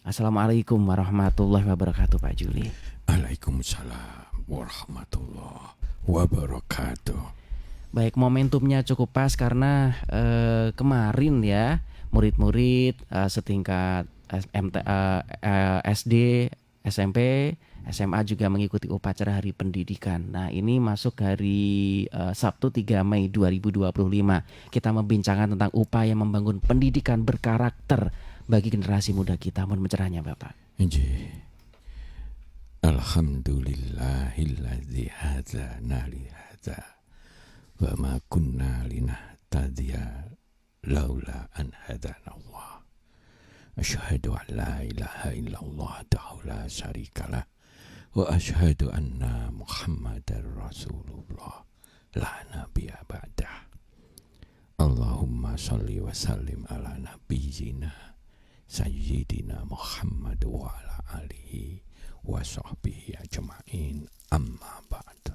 Assalamualaikum warahmatullahi wabarakatuh Pak Juli. Waalaikumsalam warahmatullahi wabarakatuh. Baik, momentumnya cukup pas karena kemarin ya murid-murid setingkat SD, SMP, SMA juga mengikuti upacara Hari Pendidikan. Nah, ini masuk hari Sabtu 3 Mei 2025. Kita membincangkan tentang upaya membangun pendidikan berkarakter bagi generasi muda kita. Mohon pencerahnya Bapak. Nggih. Alhamdulillahilladzi hadzana li hadza wa ma kunna linahtadiya laula an hadana Allah. Asyhadu an la ilaha illallah wahdahu la syarikalah wa asyhadu anna Muhammadar Rasulullah la nabiyya ba'dah. Allahumma shalli wa sallim ala nabiyyina Sayyidina Muhammad wa ala alihi wa sahbihi ajma'in, amma ba'du.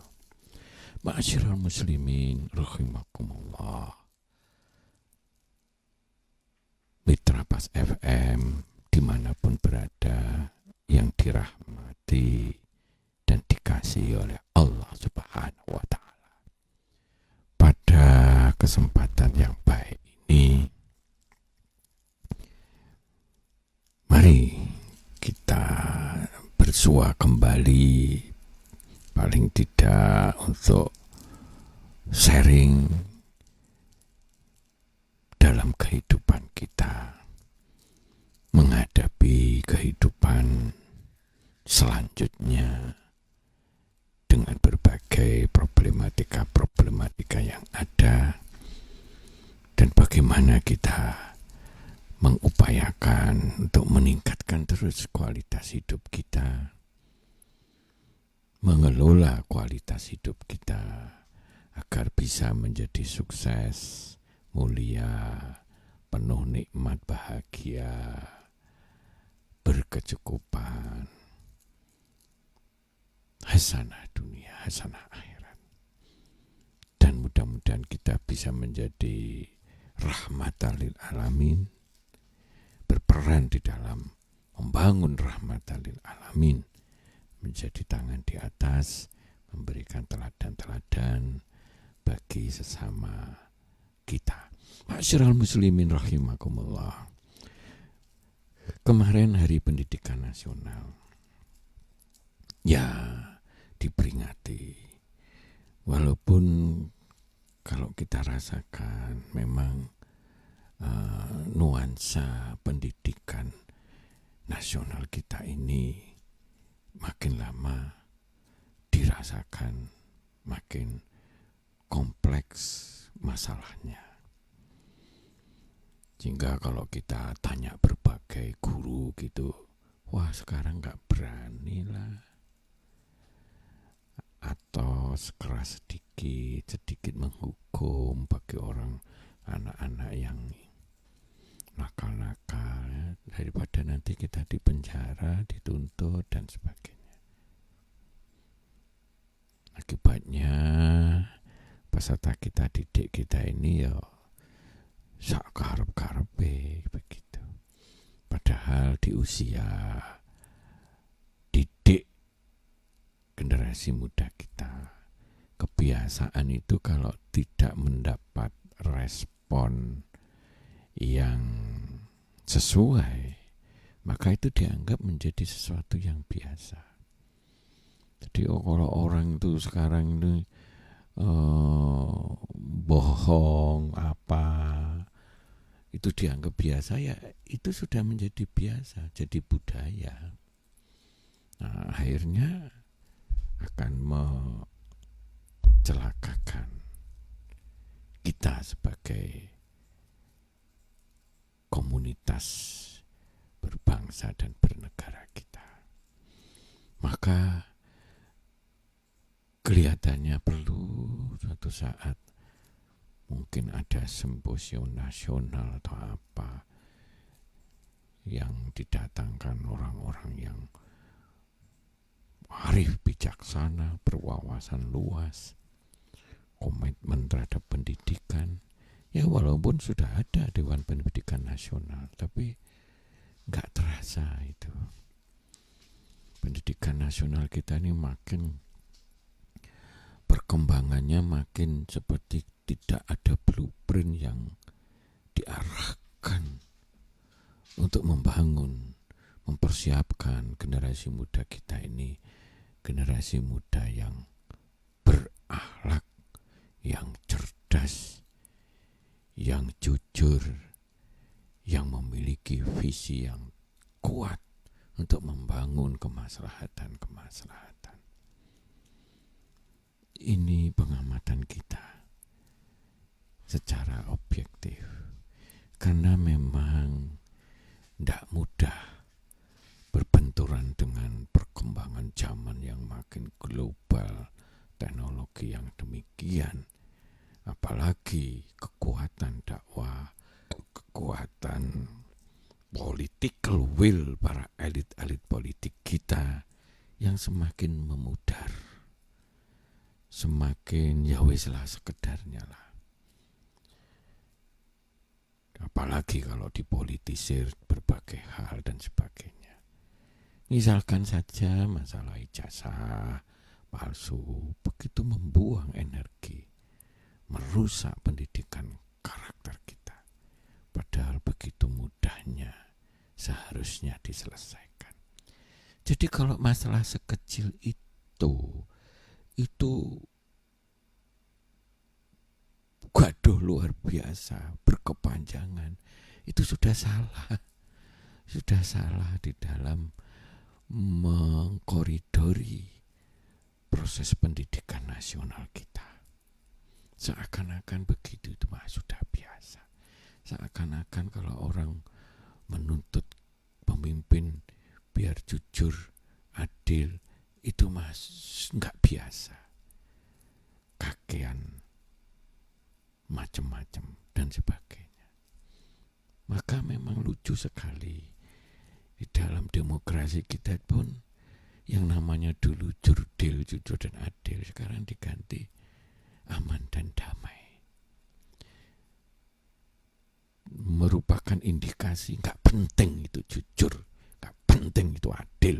Ma'asyiral muslimin rahimakumullah. Mitra Pas FM dimanapun berada, yang dirahmati dan dikasihi oleh Allah Subhanahu wa ta'ala. Pada kesempatan yang baik ini, mari kita bersua kembali, paling tidak untuk sharing dalam kehidupan kita, menghadapi kehidupan selanjutnya dengan berbagai problematika yang ada, dan bagaimana kita mengupayakan untuk meningkatkan terus kualitas hidup kita, mengelola kualitas hidup kita agar bisa menjadi sukses, mulia, penuh nikmat, bahagia, berkecukupan, hasanah dunia, hasanah akhirat. Dan mudah-mudahan kita bisa menjadi rahmatan lil alamin, berperan di dalam membangun rahmatan lil alamin, menjadi tangan di atas, memberikan teladan-teladan bagi sesama kita. Ma'asyiral muslimin rahimakumullah. Kemarin Hari Pendidikan Nasional ya diperingati, walaupun kalau kita rasakan memang nuansa pendidikan nasional kita ini makin lama dirasakan makin kompleks masalahnya. Sehingga kalau kita tanya berbagai guru gitu, wah sekarang gak berani lah, atau sekeras sedikit menghukum bagi orang anak-anak yang nakal-nakal, ya, daripada nanti kita dipenjara, dituntut dan sebagainya. Akibatnya peserta kita didik kita ini ya sak karep-karepe begitu. Padahal di usia didik generasi muda kita, kebiasaan itu kalau tidak mendapat respon yang sesuai, maka itu dianggap menjadi sesuatu yang biasa. Jadi kalau orang itu sekarang ini bohong apa, itu dianggap biasa, ya itu sudah menjadi biasa, jadi budaya. Nah, akhirnya akan mencelakakan kita sebagai komunitas berbangsa dan bernegara kita. Maka kelihatannya perlu suatu saat mungkin ada simposium nasional atau apa yang didatangkan orang-orang yang arif, bijaksana, berwawasan luas, komitmen terhadap pendidikan. Ya walaupun sudah ada Dewan Pendidikan Nasional, tapi nggak terasa biasa itu. Pendidikan nasional kita ini makin perkembangannya makin seperti tidak ada blueprint yang diarahkan untuk mempersiapkan generasi muda kita ini, generasi muda yang berakhlak, yang cerdas, yang jujur, yang memiliki visi yang kuat untuk membangun kemaslahatan. Ini pengamatan kita secara objektif, karena memang tidak mudah berbenturan dengan perkembangan zaman yang makin global, teknologi yang demikian, apalagi kekuatan dakwah, kekuatan political will para elit-elit politik kita yang semakin memudar, semakin ya wis lah sekedarnya lah. Apalagi kalau dipolitisir berbagai hal dan sebagainya. Misalkan saja masalah ijazah palsu, begitu membuang energi, merusak pendidikan karakter kita. Padahal begitu mudahnya seharusnya diselesaikan. Jadi kalau masalah sekecil itu gaduh luar biasa, berkepanjangan, itu sudah salah di dalam mengkoridori proses pendidikan nasional kita. Seakan-akan begitu itu sudah biasa. Seakan-akan kalau orang menuntut pemimpin biar jujur, adil, itu nggak biasa. Kakean, macam-macam dan sebagainya. Maka memang lucu sekali di dalam demokrasi kita pun yang namanya dulu jurdil, jujur dan adil, sekarang diganti aman dan damai. Merupakan indikasi nggak penting itu jujur, nggak penting itu adil,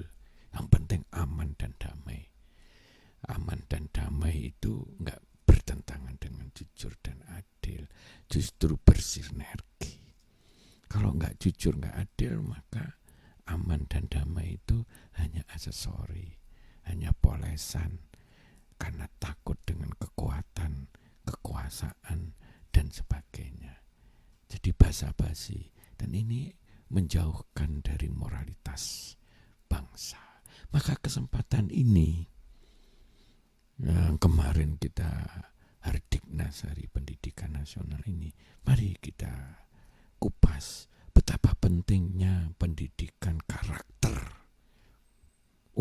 yang penting aman dan damai. Aman dan damai itu nggak bertentangan dengan jujur dan adil, justru bersinergi. Kalau nggak jujur, nggak adil, maka aman dan damai itu hanya aksesori, hanya polesan, karena takut dengan kekuatan, kekuasaan, dan sebagainya. Jadi basa-basi, dan ini menjauhkan dari moralitas bangsa. Maka kesempatan ini yang kemarin kita Hardiknas Hari Pendidikan Nasional ini, mari kita kupas betapa pentingnya pendidikan karakter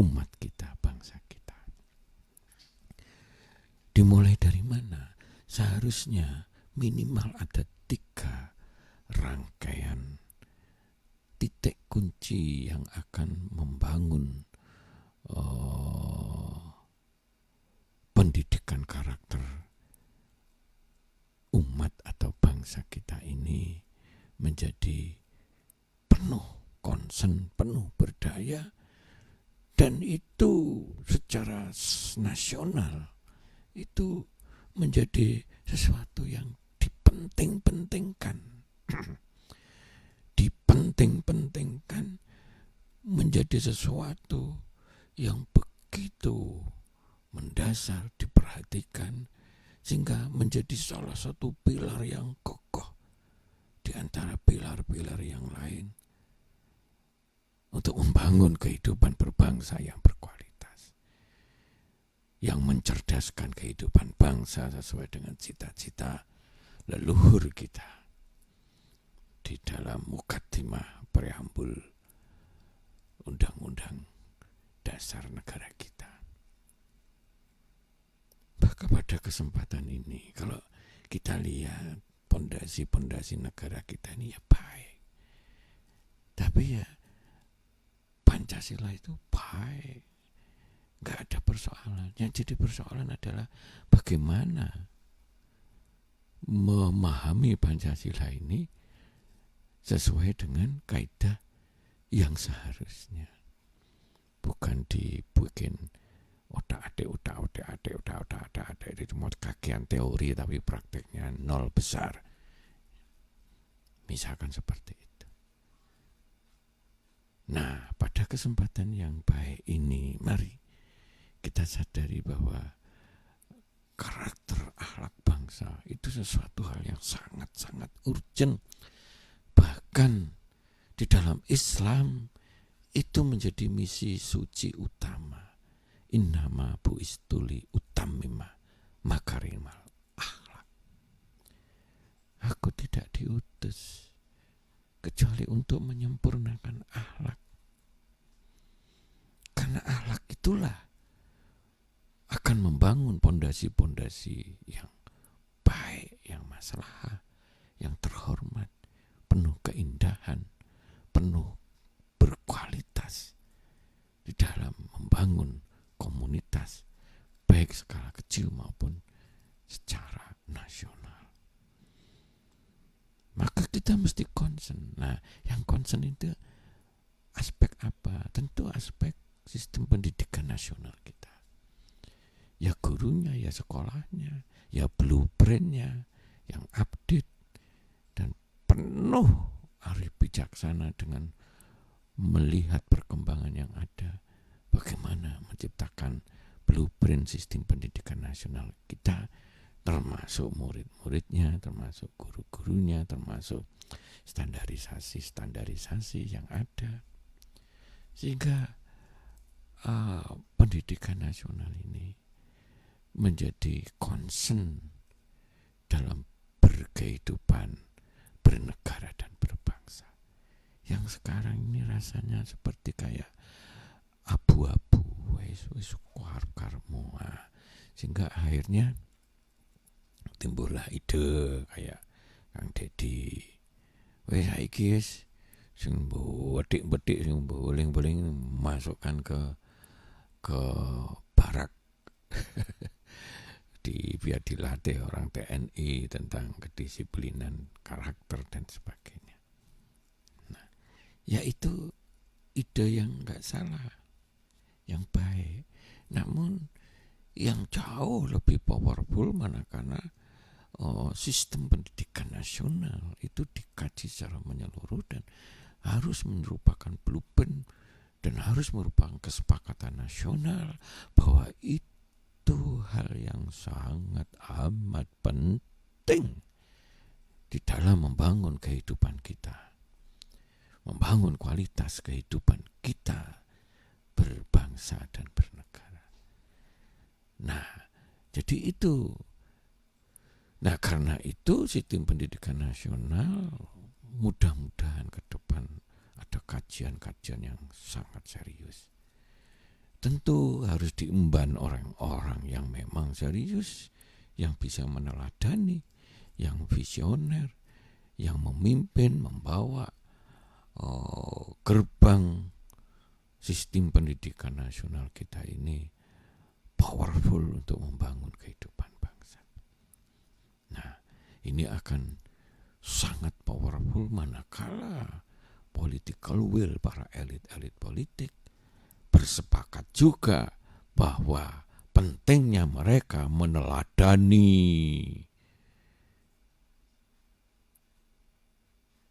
umat kita, bangsa kita. Dimulai dari mana? Seharusnya minimal ada 3 rangkaian titik kunci yang akan membangun pendidikan karakter umat atau bangsa kita ini menjadi penuh concern, penuh berdaya, dan itu secara nasional itu menjadi sesuatu yang dipenting-pentingkan menjadi sesuatu yang begitu mendasar, diperhatikan, sehingga menjadi salah satu pilar yang kokoh di antara pilar-pilar yang lain untuk membangun kehidupan berbangsa yang berkualitas, yang mencerdaskan kehidupan bangsa sesuai dengan cita-cita leluhur kita di dalam mukaddimah preambul Undang-Undang Dasar negara kita. Maka pada kesempatan ini, kalau kita lihat pondasi-pondasi negara kita ini ya baik, tapi ya Pancasila itu baik, nggak ada persoalan. Yang jadi persoalan adalah bagaimana memahami Pancasila ini sesuai dengan kaidah yang seharusnya, bukan dibikin otak-atik itu cuma kakian teori tapi prakteknya nol besar. Misalkan seperti itu. Nah, pada kesempatan yang baik ini, mari kita sadari bahwa karakter akhlak bangsa itu sesuatu hal yang sangat-sangat urgent. Bahkan di dalam Islam itu menjadi misi suci utama. Innama buistuli utammima makarimal akhlak. Aku tidak diutus kecuali untuk menyempurnakan akhlak. Karena akhlak itulah akan membangun pondasi-pondasi yang baik, yang maslahah, yang terhormat, penuh keindahan, penuh berkualitas di dalam membangun komunitas, baik skala kecil maupun secara nasional. Maka kita mesti concern. Nah, yang concern itu aspek apa? Tentu aspek sistem pendidikan nasional kita. Ya gurunya, ya sekolahnya, ya blueprintnya yang update dan penuh arif bijaksana dengan melihat perkembangan yang ada. Bagaimana menciptakan blueprint sistem pendidikan nasional kita, termasuk murid-muridnya, termasuk guru-gurunya, termasuk standarisasi yang ada. Sehingga pendidikan nasional ini menjadi concern dalam berkehidupan, bernegara dan berbangsa. Yang sekarang ini rasanya seperti kayak abu-abu, wis karmu. Sehingga akhirnya timbullah ide kayak Kang Dedi, wis saiki wis sing betik-betik sing boling-boling masukkan ke barak biar dilatih orang TNI tentang kedisiplinan karakter dan sebagainya. Nah, yaitu ide yang enggak salah, yang baik. Namun yang jauh lebih powerful manakala sistem pendidikan nasional itu dikaji secara menyeluruh dan harus merupakan blueprint dan harus merupakan kesepakatan nasional bahwa itu hal yang sangat amat penting di dalam membangun kehidupan kita, membangun kualitas kehidupan kita berbangsa dan bernegara. Nah, jadi itu. Nah, karena itu sistem pendidikan nasional mudah-mudahan ke depan ada kajian-kajian yang sangat serius. Tentu harus diemban orang-orang yang memang serius, yang bisa meneladani, yang visioner, yang memimpin, membawa gerbang sistem pendidikan nasional kita ini powerful untuk membangun kehidupan bangsa. Nah, ini akan sangat powerful manakala political will para elit-elit politik bersepakat juga bahwa pentingnya mereka meneladani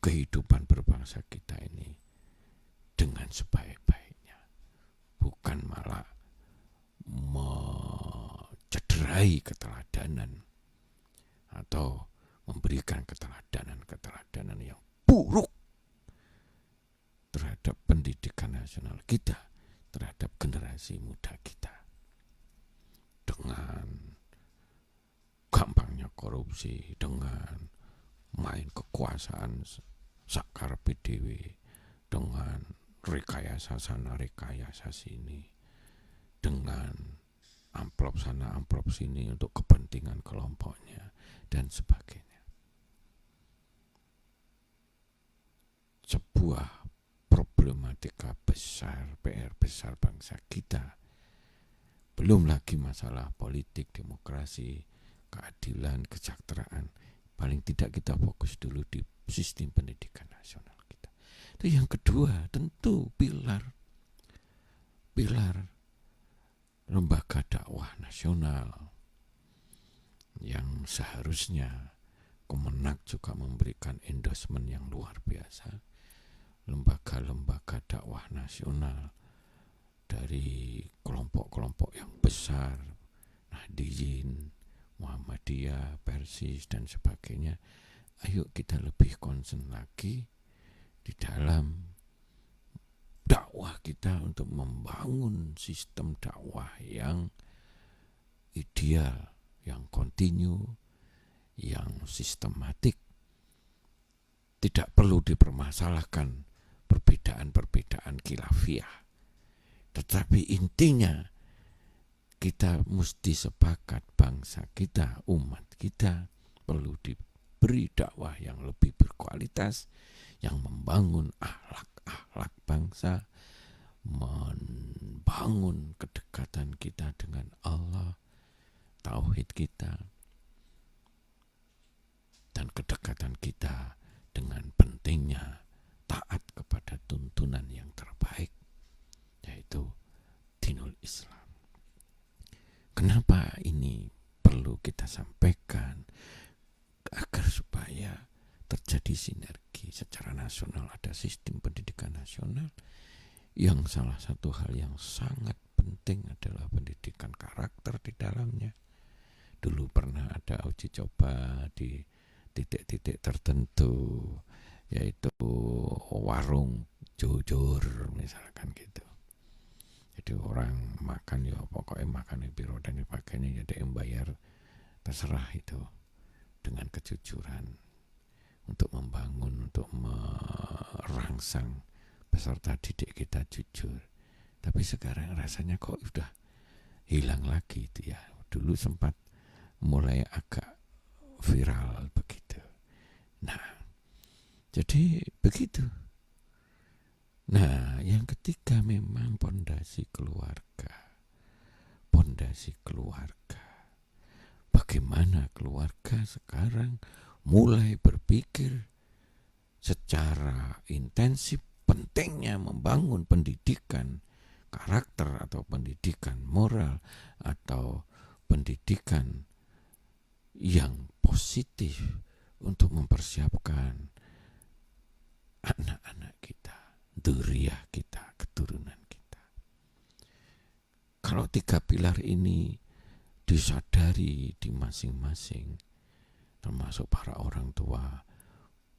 kehidupan berbangsa kita ini dengan sebaik-baiknya, bukan malah mencederai keteladanan atau memberikan keteladanan yang buruk terhadap pendidikan nasional kita, terhadap generasi muda kita, dengan gampangnya korupsi, dengan main kekuasaan sakarepe dhewe, dengan rekayasa sana rekayasa sini, dengan amplop sana amplop sini untuk kepentingan kelompoknya dan sebagainya. Sebuah problematika besar, PR besar bangsa kita. Belum lagi masalah politik, demokrasi, keadilan, kesejahteraan. Paling tidak kita fokus dulu di sistem pendidikan nasional kita. Itu yang kedua, tentu pilar lembaga dakwah nasional yang seharusnya Kemenak juga memberikan endorsement yang luar biasa. Lembaga-lembaga dakwah nasional dari kelompok-kelompok yang besar, Nahdliyin, Muhammadiyah, Persis, dan sebagainya. Ayo kita lebih concern lagi di dalam dakwah kita untuk membangun sistem dakwah yang ideal, yang kontinu, yang sistematik. Tidak perlu dipermasalahkan perbedaan-perbedaan khilafiyah. Tetapi intinya kita mesti sepakat, bangsa kita, umat kita perlu diberi dakwah yang lebih berkualitas, yang membangun akhlak bangsa, membangun kedekatan kita dengan Allah, tauhid kita, dan kedekatan kita dengan pentingnya taat kepada tuntunan yang terbaik, yaitu dinul Islam. Kenapa ini perlu kita sampaikan? Agar supaya terjadi sinergi secara nasional, ada sistem pendidikan nasional yang salah satu hal yang sangat penting adalah pendidikan karakter di dalamnya. Dulu pernah ada uji coba di titik-titik tertentu, yaitu warung jujur misalkan gitu. Jadi orang makan ya pokoknya makan biro dan sebagainya, jadi yang bayar terserah itu, dengan kejujuran untuk membangun, untuk merangsang peserta didik kita jujur. Tapi sekarang rasanya kok udah hilang lagi itu ya. Dulu sempat mulai agak viral begitu. Nah, jadi begitu. Nah, yang ketiga memang pondasi keluarga. Pondasi keluarga. Bagaimana keluarga sekarang mulai berpikir secara intensif pentingnya membangun pendidikan karakter atau pendidikan moral atau pendidikan yang positif untuk mempersiapkan anak-anak kita, dzurriyyah kita, keturunan kita. Kalau tiga pilar ini disadari di masing-masing, termasuk para orang tua,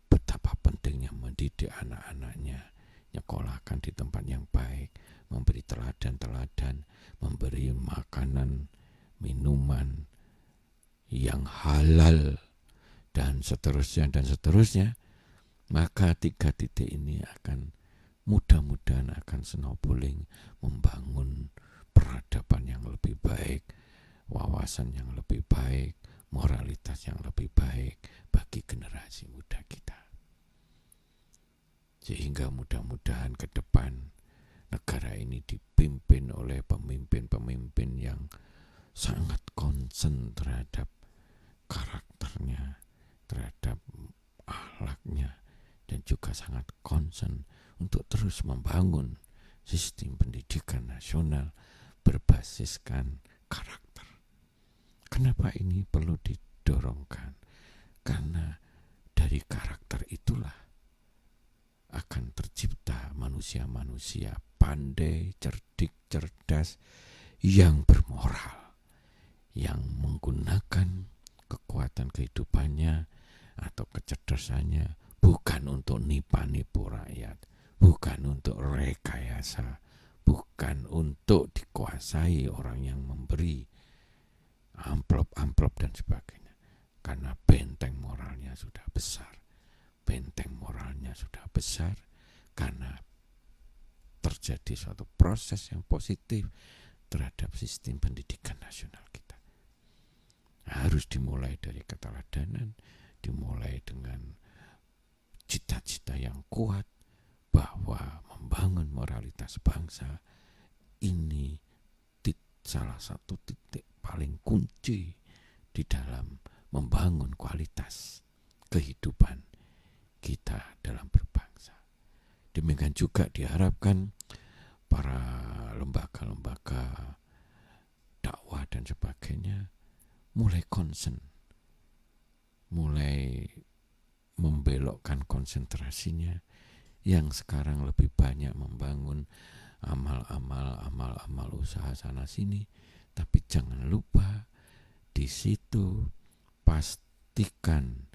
betapa pentingnya mendidik anak-anaknya, nyekolahkan di tempat yang baik, memberi teladan-teladan, memberi makanan, minuman yang halal, dan seterusnya, maka tiga titik ini akan mudah-mudahan akan snowballing, membangun peradaban yang lebih baik, wawasan yang lebih baik, moralitas yang lebih baik bagi generasi muda kita. Sehingga mudah-mudahan ke depan negara ini dipimpin oleh pemimpin-pemimpin yang sangat concern terhadap karakternya, terhadap akhlaknya, dan juga sangat concern untuk terus membangun sistem pendidikan nasional berbasiskan karakter. Kenapa ini perlu didorongkan? Karena dari karakter itulah akan tercipta manusia-manusia pandai, cerdik, cerdas, yang bermoral, yang menggunakan kekuatan kehidupannya atau kecerdasannya bukan untuk nipu rakyat, bukan untuk rekayasa, bukan untuk dikuasai orang yang memberi amplop-amplop dan sebagainya. Karena benteng moralnya sudah besar. Benteng moralnya sudah besar karena terjadi suatu proses yang positif terhadap sistem pendidikan nasional kita. Harus dimulai dari keteladanan, dimulai dengan cita-cita yang kuat bahwa membangun moralitas bangsa ini salah satu titik paling kunci di dalam membangun kualitas kehidupan kita dalam berbangsa. Demikian juga diharapkan para lembaga-lembaga dakwah dan sebagainya mulai concern, mulai membelokkan konsentrasinya yang sekarang lebih banyak membangun amal usaha sana sini. Tapi jangan lupa di situ pastikan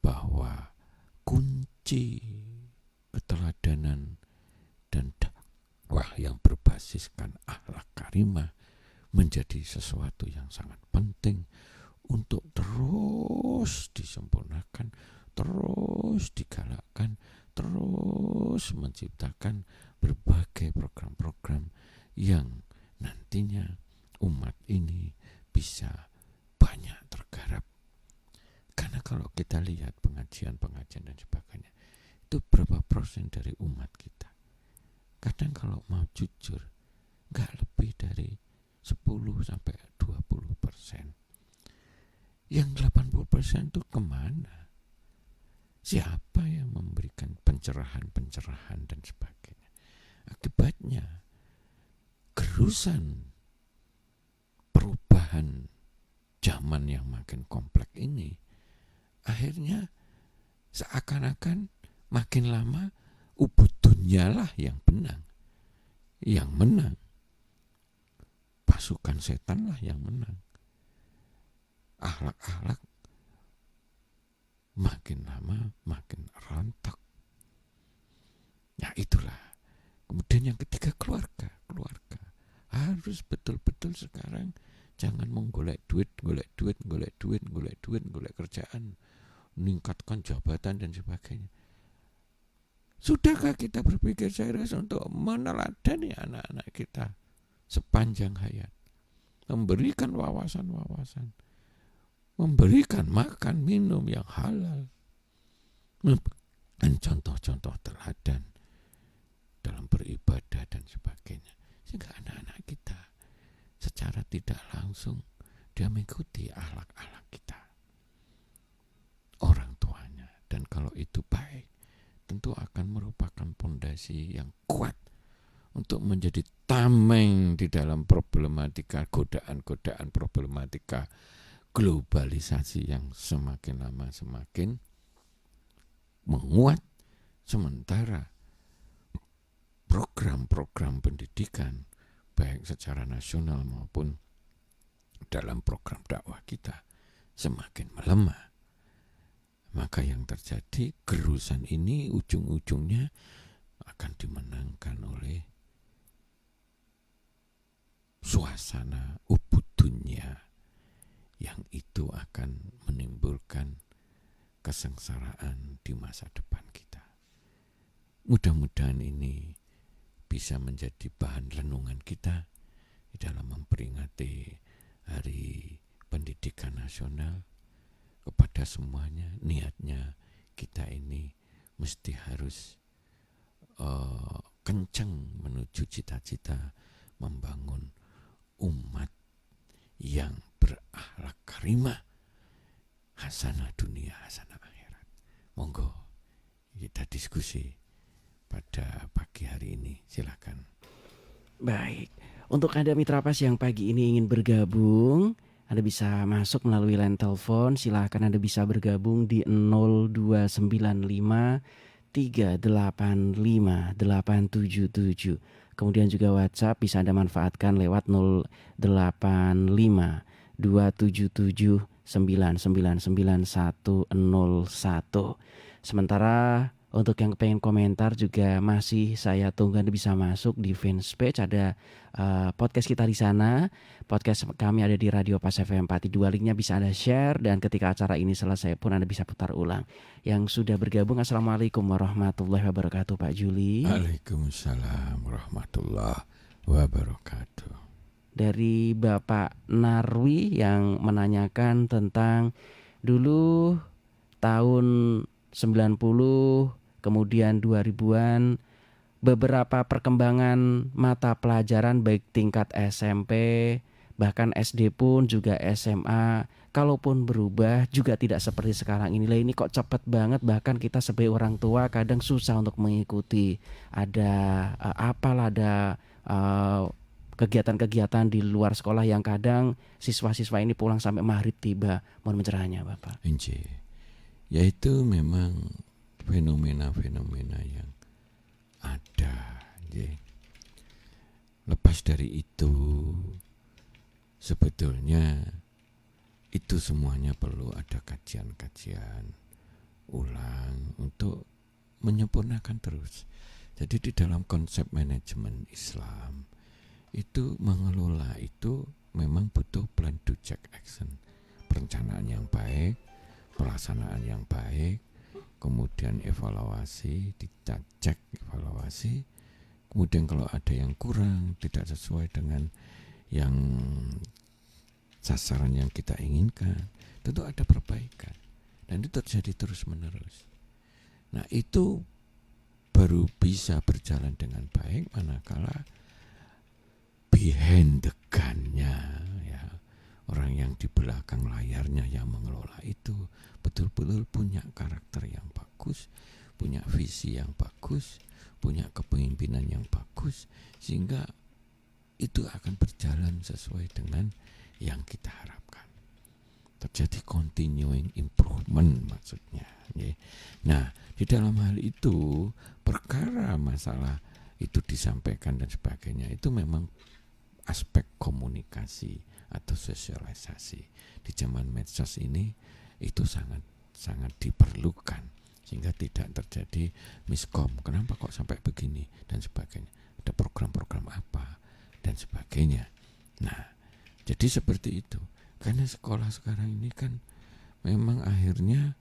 bahwa kunci keteladanan dan dakwah yang berbasiskan akhlak karimah menjadi sesuatu yang sangat penting untuk terus disempurnakan, terus digalakkan, terus menciptakan berbagai program-program yang nantinya umat ini bisa banyak tergarap. Karena kalau kita lihat pengajian dan sebagainya, itu berapa persen dari umat kita? Kadang kalau mau jujur, gak lebih dari 10-20%. Yang 80% itu kemana? Siapa yang memberikan pencerahan dan sebagainya? Akibatnya gerusan perubahan zaman yang makin kompleks ini akhirnya seakan-akan makin lama ubud dunia lah yang menang. Pasukan setan lah yang menang. Akhlak-akhlak makin lama makin rontok. Ya itulah. Kemudian yang ketiga keluarga. Harus betul-betul sekarang jangan menggolek duit, golek kerjaan, meningkatkan jabatan dan sebagainya. Sudahkah kita berpikir serius untuk meneladani anak-anak kita sepanjang hayat? Memberikan wawasan, memberikan makan minum yang halal, dan contoh-contoh teladan dalam beribadah dan sebagainya, sehingga anak-anak kita secara tidak langsung dia mengikuti akhlak-akhlak kita, orang tuanya. Dan kalau itu baik, tentu akan merupakan pondasi yang kuat untuk menjadi tameng di dalam godaan problematika globalisasi yang semakin lama semakin menguat. Sementara program-program pendidikan baik secara nasional maupun dalam program dakwah kita semakin melemah. Maka yang terjadi, gerusan ini ujung-ujungnya akan dimenangkan oleh suasana ubud dunia yang itu akan menimbulkan kesengsaraan di masa depan kita. Mudah-mudahan ini bisa menjadi bahan renungan kita di dalam memperingati Hari Pendidikan Nasional. Kepada semuanya, niatnya kita ini mesti harus kencang menuju cita-cita membangun umat yang berakhlak karimah, hasanah dunia, hasanah akhirat. Monggo kita diskusi pada pagi hari ini, silakan. Baik, untuk Anda Mitra Pas yang pagi ini ingin bergabung, Anda bisa masuk melalui line telepon. Silahkan Anda bisa bergabung di 0295 385 877. Kemudian juga WhatsApp bisa Anda manfaatkan lewat 085 277 999 101. Sementara untuk yang pengen komentar juga masih saya tunggu, Anda bisa masuk di fanpage, ada podcast kita di sana. Podcast kami ada di Radio Pas FM 42, linknya bisa Anda share, dan ketika acara ini selesai pun Anda bisa putar ulang. Yang sudah bergabung, Assalamualaikum warahmatullahi wabarakatuh Pak Juli. Waalaikumsalam warahmatullahi wabarakatuh. Dari Bapak Narwi yang menanyakan tentang dulu tahun 90 kemudian 2000-an, beberapa perkembangan mata pelajaran baik tingkat SMP bahkan SD pun juga SMA kalaupun berubah juga tidak seperti sekarang ini. Lah ini kok cepat banget, bahkan kita sebagai orang tua kadang susah untuk mengikuti. Ada apalah ada eh, kegiatan-kegiatan di luar sekolah yang kadang siswa-siswa ini pulang sampai maghrib tiba. Mohon pencerahannya Bapak. Inci. Yaitu memang fenomena-fenomena yang ada. Nggih. Lepas dari itu, sebetulnya itu semuanya perlu ada kajian-kajian ulang untuk menyempurnakan terus. Jadi di dalam konsep manajemen Islam itu mengelola itu memang butuh plan do check action. Perencanaan yang baik, pelaksanaan yang baik, kemudian evaluasi, dicek evaluasi. Kemudian kalau ada yang kurang, tidak sesuai dengan yang sasaran yang kita inginkan, tentu ada perbaikan. Dan itu terjadi terus-menerus. Nah, itu baru bisa berjalan dengan baik manakala behind the gun-nya, ya, orang yang di belakang layarnya yang mengelola itu betul-betul punya karakter yang bagus, punya visi yang bagus, punya kepemimpinan yang bagus, sehingga itu akan berjalan sesuai dengan yang kita harapkan. Terjadi continuing improvement maksudnya. Nah, di dalam hal itu perkara masalah itu disampaikan dan sebagainya itu memang aspek komunikasi atau sosialisasi. Di zaman medsos ini itu sangat diperlukan sehingga tidak terjadi miskom. Kenapa kok sampai begini dan sebagainya? Ada program-program apa dan sebagainya. Nah, jadi seperti itu. Karena sekolah sekarang ini kan memang akhirnya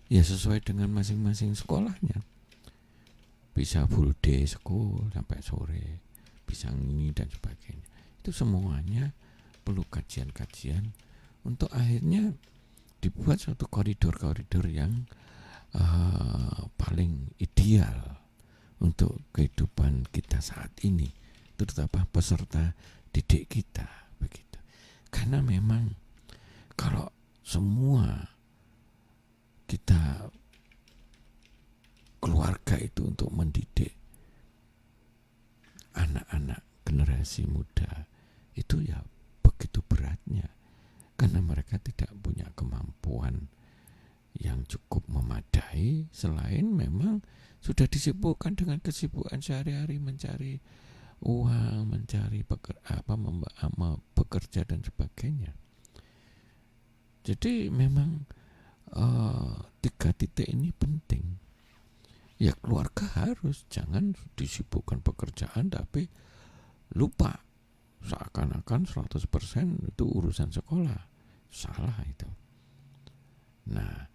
ya sesuai dengan masing-masing sekolahnya. Bisa full day school sampai sore, bisa ini dan sebagainya. Itu semuanya perlu kajian-kajian untuk akhirnya dibuat suatu koridor-koridor yang paling ideal untuk kehidupan kita saat ini, terutama peserta didik kita begitu. Karena memang kalau semua kita keluarga itu untuk mendidik anak-anak generasi muda itu ya begitu beratnya, karena mereka tidak punya kemampuan yang cukup memadai, selain memang sudah disibukkan dengan kesibukan sehari-hari mencari uang, mencari bekerja dan sebagainya. Jadi memang 3 titik ini penting. Ya, keluarga harus jangan disibukkan pekerjaan tapi lupa seakan-akan 100% itu urusan sekolah. Salah itu. Nah,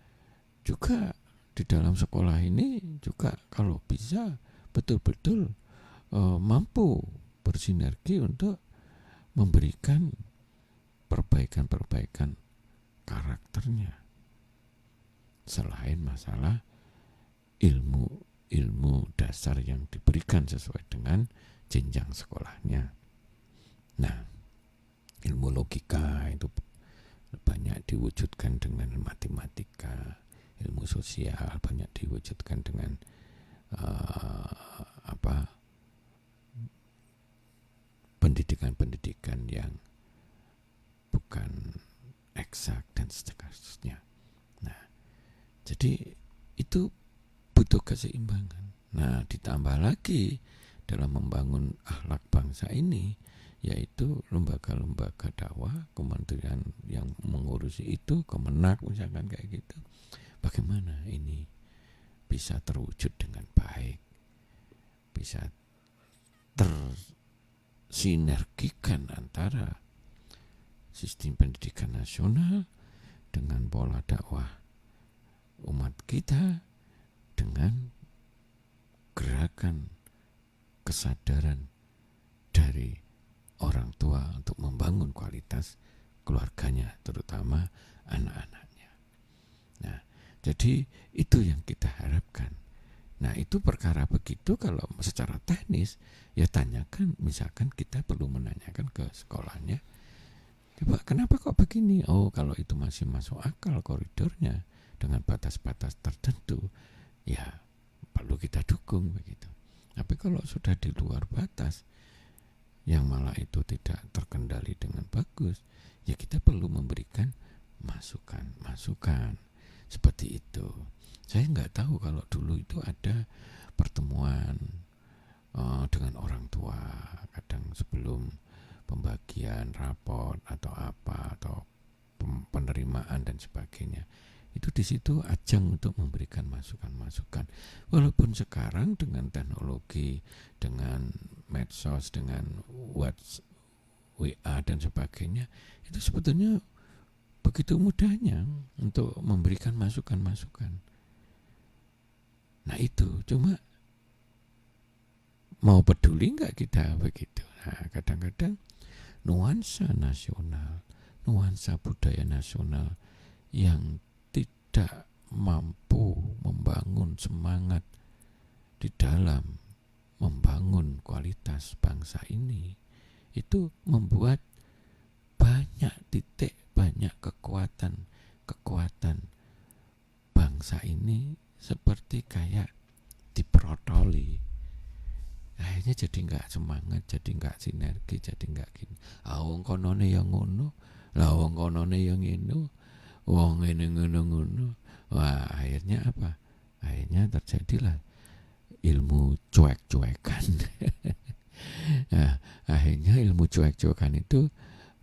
juga di dalam sekolah ini juga kalau bisa betul-betul mampu bersinergi untuk memberikan perbaikan-perbaikan karakternya. Selain masalah ilmu dasar yang diberikan sesuai dengan jenjang sekolahnya. Nah, ilmu logika itu banyak diwujudkan dengan matematika, ilmu sosial banyak diwujudkan dengan pendidikan-pendidikan yang bukan eksak dan seterusnya. Nah, jadi itu butuh keseimbangan. Nah, ditambah lagi dalam membangun akhlak bangsa ini, yaitu lembaga-lembaga dakwah, kementerian yang mengurusi itu, Kemenak misalkan kayak gitu. Bagaimana ini bisa terwujud dengan baik, bisa tersinergikan antara sistem pendidikan nasional dengan pola dakwah umat kita, dengan gerakan kesadaran dari orang tua untuk membangun kualitas keluarganya, terutama anak-anaknya. Nah, jadi itu yang kita harapkan. Nah, itu perkara begitu kalau secara teknis ya tanyakan, misalkan kita perlu menanyakan ke sekolahnya Coba kenapa kok begini? Oh, kalau itu masih masuk akal koridornya dengan batas-batas tertentu, ya perlu kita dukung begitu. Tapi kalau sudah di luar batas, yang malah itu tidak terkendali dengan bagus, ya kita perlu memberikan masukan-masukan seperti itu. Saya nggak tahu kalau dulu itu ada pertemuan dengan orang tua, kadang sebelum pembagian raport atau apa atau penerimaan dan sebagainya. Itu di situ ajang untuk memberikan masukan-masukan. Walaupun sekarang dengan teknologi, dengan medsos, dengan WhatsApp, WA dan sebagainya, itu sebetulnya begitu mudahnya untuk memberikan masukan-masukan. Nah itu, cuma mau peduli nggak kita begitu. Nah kadang-kadang nuansa nasional, nuansa budaya nasional yang tidak mampu membangun semangat di dalam membangun kualitas bangsa ini, itu membuat banyak titik, banyak kekuatan bangsa ini seperti kayak diprotoli. Akhirnya jadi nggak semangat, jadi nggak sinergi, jadi nggak gini. Wong konone yang ngono, lah wong konone yang ngono, wong ini ngono. Wah, akhirnya apa? Akhirnya terjadilah ilmu cuek-cuekan. Nah, akhirnya ilmu cuek-cuekan itu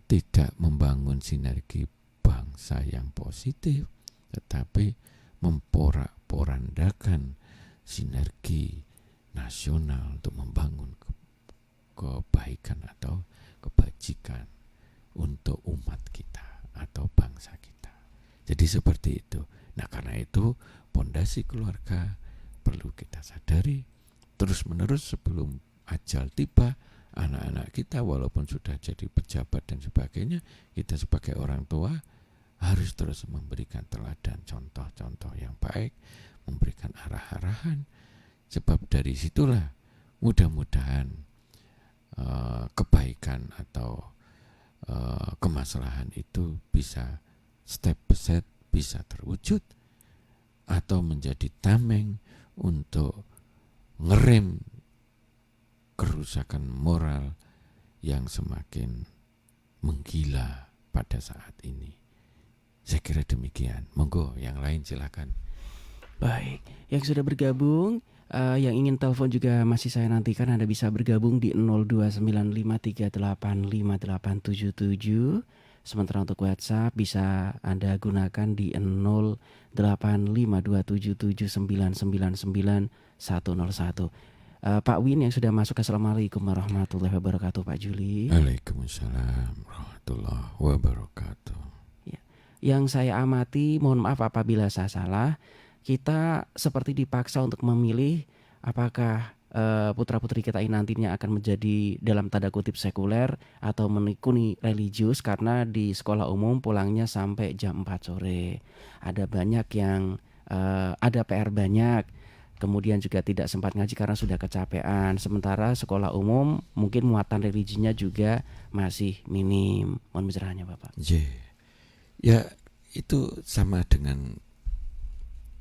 tidak membangun sinergi bangsa yang positif, tetapi memporak-porandakan sinergi nasional untuk membangun kebaikan atau kebajikan untuk umat kita atau bangsa kita. Jadi seperti itu. Nah karena itu pondasi keluarga perlu kita sadari terus-menerus sebelum ajal tiba. Anak-anak kita walaupun sudah jadi pejabat dan sebagainya, kita sebagai orang tua harus terus memberikan teladan, contoh-contoh yang baik, memberikan arah-arahan. Sebab dari situlah mudah-mudahan kebaikan atau kemaslahan itu bisa step by step bisa terwujud atau menjadi tameng untuk ngerem kerusakan moral yang semakin menggila pada saat ini. Saya kira demikian. Monggo yang lain silakan. Baik, yang sudah bergabung, yang ingin telepon juga masih saya nantikan. Anda bisa bergabung di 02953858877. Sementara untuk WhatsApp bisa Anda gunakan di 085277999101. Pak Win yang sudah masuk. Assalamualaikum warahmatullahi wabarakatuh, Pak Juli. Waalaikumsalam warahmatullahi wabarakatuh. Ya. Yang saya amati, mohon maaf apabila saya salah, kita seperti dipaksa untuk memilih apakah putra-putri kita ini nantinya akan menjadi dalam tanda kutip sekuler atau menekuni religius, karena di sekolah umum pulangnya sampai jam 4 sore. Ada banyak yang ada PR banyak. Kemudian juga tidak sempat ngaji karena sudah kecapean. Sementara sekolah umum mungkin muatan religinya juga masih minim. Mohon pencerahannya Bapak. Ya itu sama dengan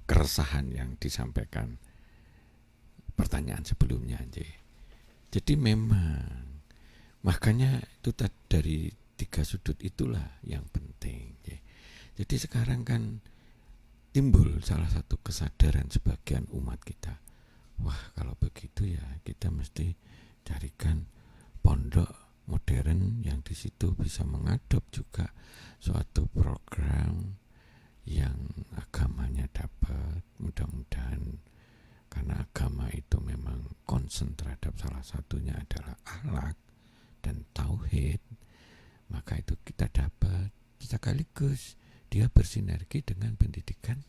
keresahan yang disampaikan pertanyaan sebelumnya. Jadi memang makanya itu dari 3 sudut itulah yang penting. Jadi sekarang kan timbul salah satu kesadaran sebagian umat kita. Wah kalau begitu ya kita mesti carikan pondok modern yang di situ bisa mengadop juga suatu program yang agamanya dapat. Mudah-mudahan karena agama itu memang concern terhadap salah satunya adalah akhlak dan tauhid, maka itu kita dapat sekaligus dia bersinergi dengan pendidikan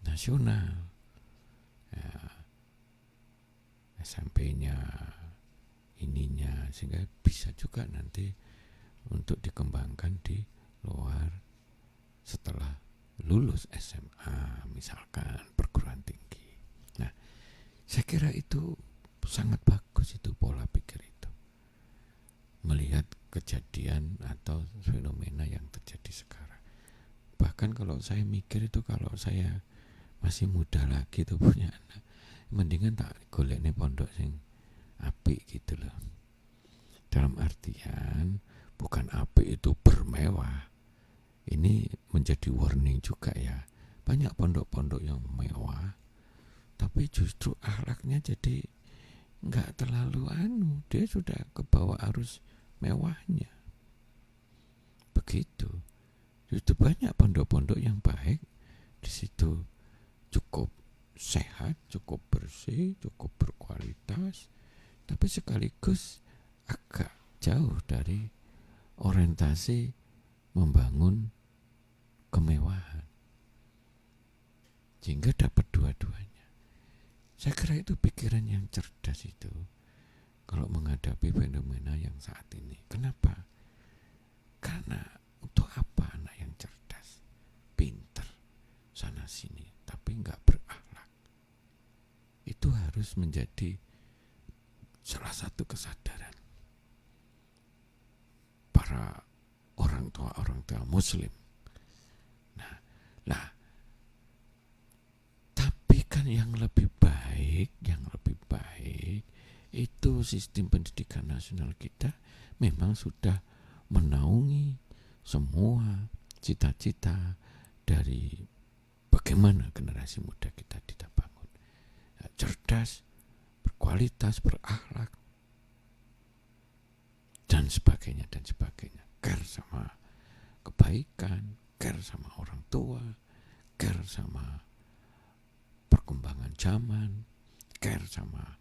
nasional, ya, SMP-nya, ininya, sehingga bisa juga nanti untuk dikembangkan di luar setelah lulus SMA, misalkan perguruan tinggi. Nah, saya kira itu sangat bagus itu pola pikir itu. Melihat kejadian atau fenomena yang terjadi sekarang. Bahkan kalau saya mikir itu, kalau saya masih muda lagi tuh punya anak, mendingan tak golek nih pondok sing apik gitu loh. Dalam artian bukan apik itu bermewah. Ini menjadi warning juga ya. Banyak pondok-pondok yang mewah, tapi justru akhlaknya jadi nggak terlalu dia sudah kebawa arus mewahnya. Begitu. Justru banyak pondok-pondok yang baik di situ, cukup sehat, cukup bersih, cukup berkualitas, tapi sekaligus agak jauh dari orientasi membangun kemewahan, sehingga dapat dua-duanya. Saya kira itu pikiran yang cerdas itu kalau menghadapi fenomena yang saat ini. Kenapa? Karena untuk apa anak yang cerdas, pinter, sana sini, tapi nggak berakhlak? Itu harus menjadi salah satu kesadaran para orang tua Muslim. Nah, tapi kan yang lebih baik itu sistem pendidikan nasional kita memang sudah menaungi semua cita-cita dari bagaimana generasi muda kita dibangun. Cerdas, berkualitas, berakhlak, dan sebagainya. Care sama kebaikan, care sama orang tua, care sama perkembangan zaman, care sama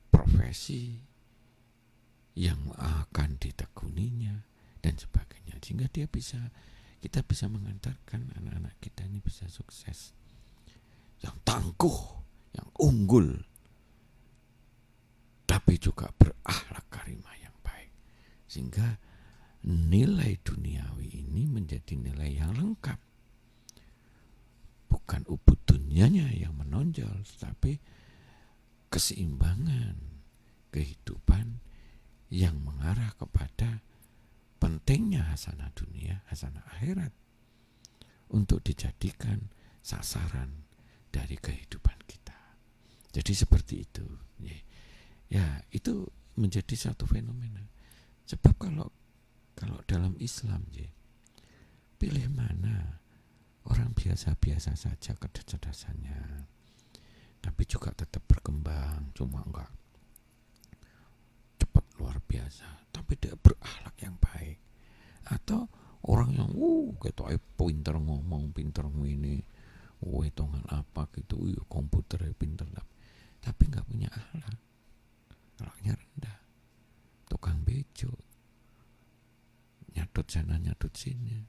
profesi yang akan ditekuninya dan sebagainya, sehingga kita bisa mengantarkan anak-anak kita ini bisa sukses, yang tangguh, yang unggul, tapi juga berakhlak karimah yang baik, sehingga nilai duniawi ini menjadi nilai yang lengkap. Bukan ubud dunianya yang menonjol, tapi keseimbangan kehidupan yang mengarah kepada pentingnya hasanah dunia, hasanah akhirat untuk dijadikan sasaran dari kehidupan kita. Jadi seperti itu. Ya, itu menjadi satu fenomena. Sebab kalau dalam Islam, pilih mana orang biasa-biasa saja kecerdasannya, tapi juga tetap berkembang, cuma enggak cepat luar biasa, tapi dia berakhlak yang baik. Atau orang yang kita pinter ngomong, pinter ini, hitungan apa gitu, komputernya pinter, tapi enggak punya akhlak, akhlaknya rendah, tukang bejo, nyatut sana nyatut sini.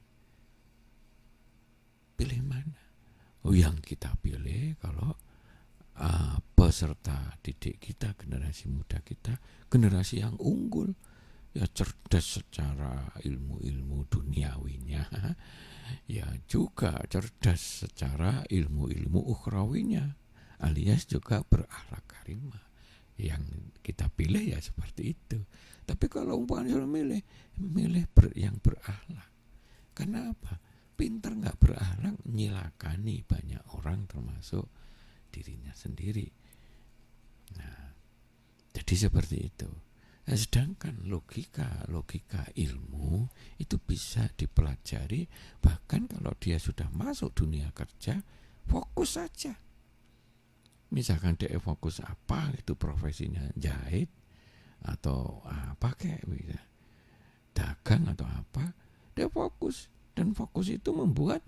Pilih mana? Yang kita pilih kalau peserta didik kita, generasi muda kita, generasi yang unggul, ya cerdas secara ilmu-ilmu duniawinya, ya juga cerdas secara ilmu-ilmu ukhrawinya, alias juga berakhlak karimah. Yang kita pilih ya seperti itu. Tapi kalau umpamanya milih yang berakhlak. Karena apa? Pinter nggak berakhlak nyilakani banyak orang, termasuk dirinya sendiri. Nah, jadi seperti itu. Nah, sedangkan logika ilmu itu bisa dipelajari, bahkan kalau dia sudah masuk dunia kerja, fokus saja. Misalkan dia fokus apa, itu profesinya jahit atau apa kayak bisa dagang atau apa, dia fokus, dan fokus itu membuat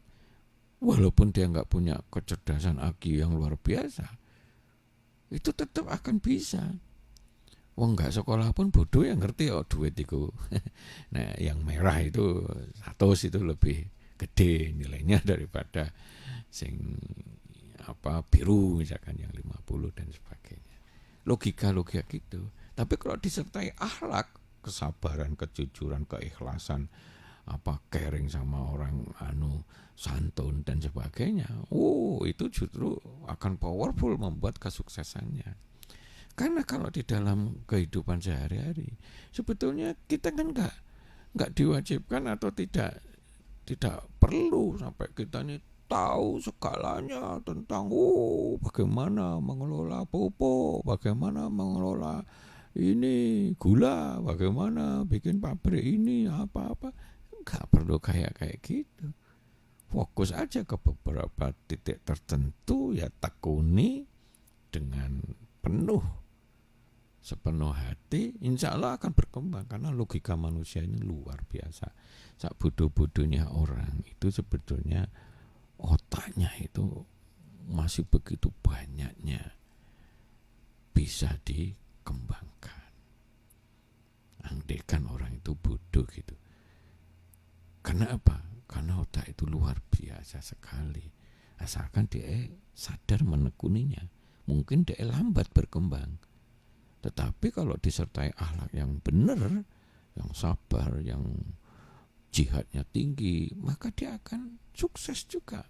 walaupun dia nggak punya kecerdasan IQ yang luar biasa, itu tetap akan bisa. Wong nggak sekolah pun bodoh yang ngerti duit itu. Nah, yang merah itu 100 itu lebih gede nilainya daripada sing biru misalkan yang 50 dan sebagainya. Logika gitu. Tapi kalau disertai akhlak, kesabaran, kejujuran, keikhlasan, caring sama orang, santun dan sebagainya, itu justru akan powerful membuat kesuksesannya. Karena kalau di dalam kehidupan sehari-hari sebetulnya kita kan nggak diwajibkan atau tidak perlu sampai kita ini tahu segalanya tentang bagaimana mengelola pupuk, bagaimana mengelola ini gula, bagaimana bikin pabrik ini apa-apa. Nggak perlu kayak gitu. Fokus aja ke beberapa titik tertentu, ya tekuni dengan sepenuh hati, insya Allah akan berkembang. Karena logika manusia ini luar biasa. Sak bodoh-bodohnya orang itu sebetulnya otaknya itu masih begitu banyaknya bisa dikembangkan. Andaikan orang itu bodoh gitu. Karena apa? Karena otak itu luar biasa sekali. Asalkan dia sadar menekuninya. Mungkin dia lambat berkembang. Tetapi kalau disertai akhlak yang benar, yang sabar, yang jihadnya tinggi, maka dia akan sukses juga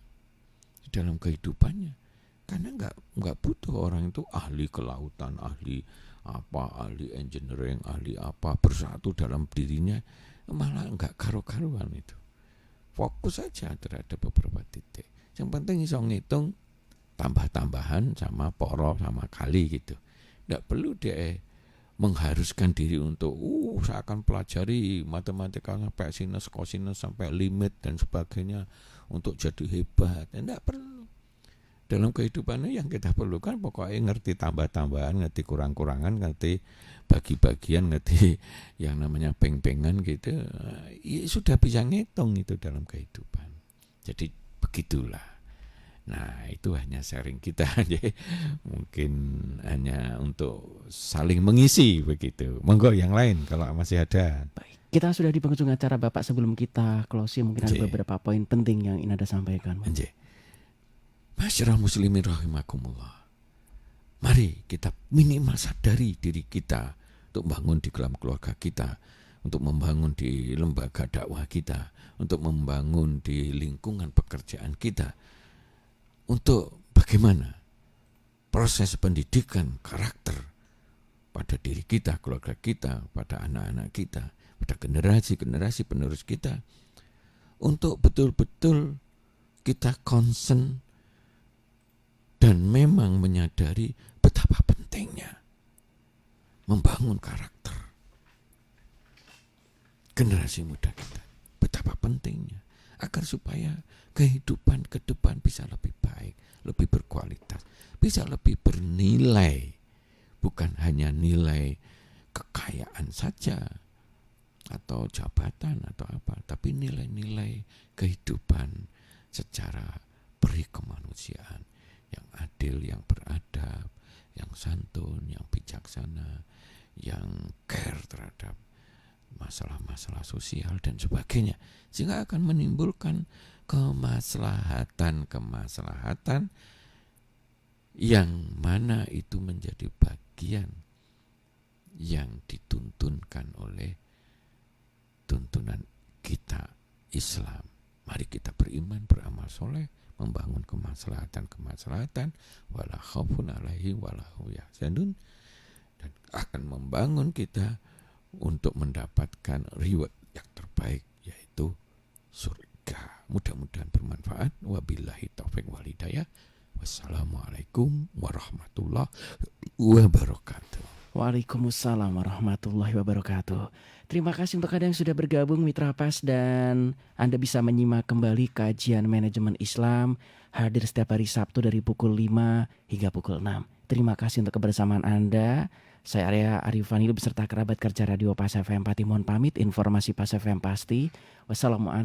di dalam kehidupannya. Karena nggak butuh orang itu ahli kelautan, ahli engineering, ahli apa, bersatu dalam dirinya, malah nggak karu-karuan itu. Fokus saja terhadap beberapa titik. Yang penting iso ngitung tambah-tambahan sama poro sama kali gitu. Nggak perlu dia mengharuskan diri untuk saya akan pelajari matematika sampai sinus, kosinus, sampai limit dan sebagainya untuk jadi hebat. Nggak perlu. Dalam kehidupannya yang kita perlukan pokoknya ngerti tambah-tambahan, ngerti kurang-kurangan, ngerti bagi-bagian, ngerti yang namanya peng-pengan gitu. Ya sudah bisa ngitung itu dalam kehidupan. Jadi begitulah. Nah, itu hanya sharing kita aja. Mungkin hanya untuk saling mengisi begitu. Monggo yang lain kalau masih ada. Baik, kita sudah di penghujung acara Bapak. Sebelum kita closing, mungkin ada beberapa poin penting yang ingin Anda sampaikan. Anjay. Masyarakat muslimin rahimakumullah. Mari kita minimal sadari diri kita untuk membangun di dalam keluarga kita, untuk membangun di lembaga dakwah kita, untuk membangun di lingkungan pekerjaan kita. Untuk bagaimana proses pendidikan karakter pada diri kita, keluarga kita, pada anak-anak kita, pada generasi-generasi penerus kita, untuk betul-betul kita concern dan memang menyadari betapa pentingnya membangun karakter generasi muda kita, betapa pentingnya agar supaya kehidupan ke depan bisa lebih baik, lebih berkualitas, bisa lebih bernilai, bukan hanya nilai kekayaan saja atau jabatan atau apa, tapi nilai-nilai kehidupan secara kemanusiaan yang adil, yang beradab, yang santun, yang bijaksana, yang care terhadap masalah-masalah sosial dan sebagainya, sehingga akan menimbulkan kemaslahatan yang mana itu menjadi bagian yang dituntunkan oleh tuntunan kita Islam. Mari kita beriman, beramal soleh, membangun kemaslahatan wala khaufun alaihim wala hum yahzanun, dan akan membangun kita untuk mendapatkan reward yang terbaik, yaitu surga. Mudah-mudahan bermanfaat. Wabillahi taufik wal hidayah. Wassalamualaikum warahmatullahi wabarakatuh. Waalaikumsalam warahmatullahi wabarakatuh. Terima kasih untuk Anda yang sudah bergabung Mitra Pas, dan Anda bisa menyimak kembali kajian manajemen Islam hadir setiap hari Sabtu dari pukul 5 hingga pukul 6. Terima kasih untuk kebersamaan Anda. Saya Arya Arifani beserta kerabat kerja Radio Pas FM Pati mohon pamit. Informasi Pas FM pasti. Wassalamualaikum.